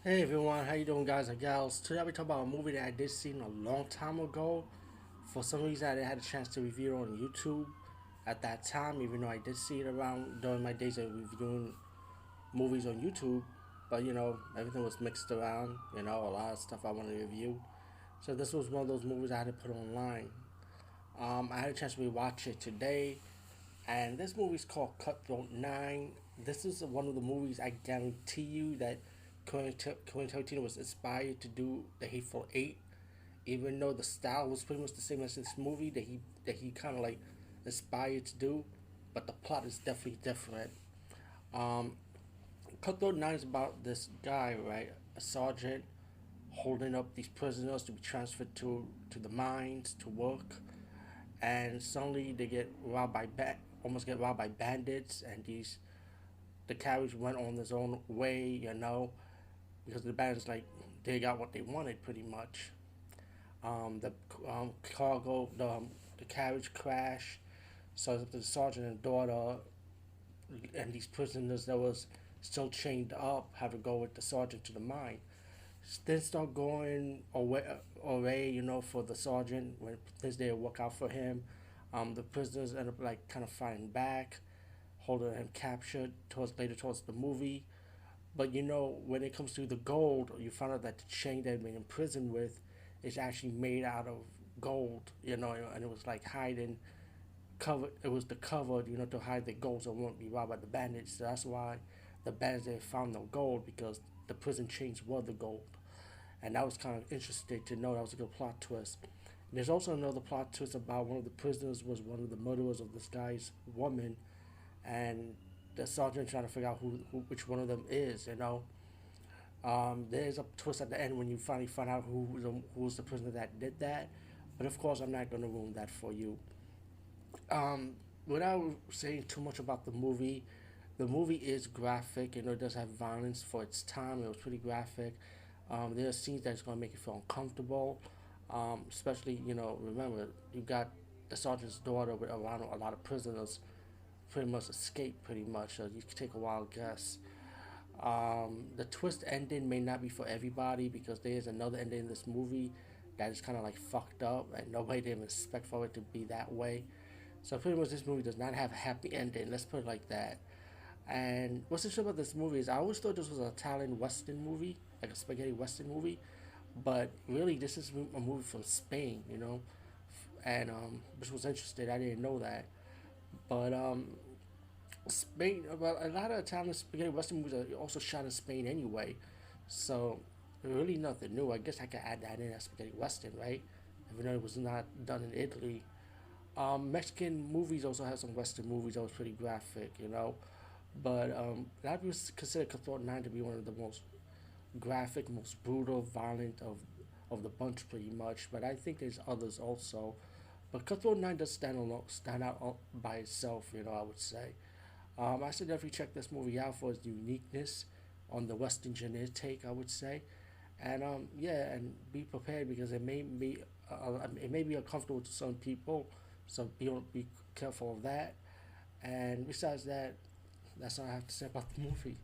Hey everyone, how you doing, guys and gals? Today I'll be talking about a movie that I did see a long time ago. For some reason, I didn't have a chance to review it on YouTube at that time, even though I did see it around during my days of reviewing movies on YouTube. But everything was mixed around. A lot of stuff I wanted to review. So this was one of those movies I had to put online. I had a chance to rewatch it today, and this movie is called Cutthroat 9. This is one of the movies I guarantee you that Quentin Tarantino was inspired to do The Hateful Eight, even though the style was pretty much the same as this movie that he kind of like inspired to do, but the plot is definitely different. Um, Cutthroat 9 is about this guy, right, a sergeant holding up these prisoners to be transferred to the mines to work, and suddenly they get robbed by almost get robbed by bandits, and the carriage went on its own way, because the bandits like they got what they wanted pretty much. The cargo, the carriage crashed, so the sergeant and daughter and these prisoners that was still chained up have to go with the sergeant to the mine. Things start going away, for the sergeant when things didn't work out for him. The prisoners end up like kind of fighting back, holding him captured towards the movie. But when it comes to the gold, you find out that the chain they've been imprisoned with is actually made out of gold, and it was like hiding, covered. It was the cover, to hide the gold so it won't be robbed by the bandits. So that's why the bandits they found no gold because the prison chains were the gold, and that was kind of interesting to know. That was a good plot twist. And there's also another plot twist about one of the prisoners was one of the murderers of this guy's woman, and the sergeant trying to figure out which one of them is. There's a twist at the end when you finally find out who was the prisoner that did that. But of course, I'm not going to ruin that for you. Um, Without saying too much about the movie is graphic. It does have violence for its time. It was pretty graphic. There are scenes that's going to make you feel uncomfortable. Especially, remember, you got the sergeant's daughter with around a lot of prisoners pretty much escape pretty much. So you can take a wild guess. The twist ending may not be for everybody because there is another ending in this movie that is kind of like fucked up and nobody didn't expect for it to be that way. So pretty much this movie does not have a happy ending. Let's put it like that. And what's interesting about this movie is I always thought this was an Italian Western movie, like a spaghetti Western movie, but really this is a movie from Spain, and which was interesting. I didn't know that, but Spain, well, a lot of Italian spaghetti Western movies are also shot in Spain anyway, so really nothing new. I guess I could add that in as spaghetti Western, right? Even though it was not done in Italy. Mexican movies also have some Western movies that was pretty graphic, But a lot of people consider Cutthroat 9 to be one of the most graphic, most brutal, violent of the bunch, pretty much. But I think there's others also. But Cutthroat 9 does stand out by itself, I would say. I should definitely check this movie out for its uniqueness on the Western genre take, I would say. And yeah, and be prepared because it may be uncomfortable to some people, so be careful of that. And besides that, that's all I have to say about the movie.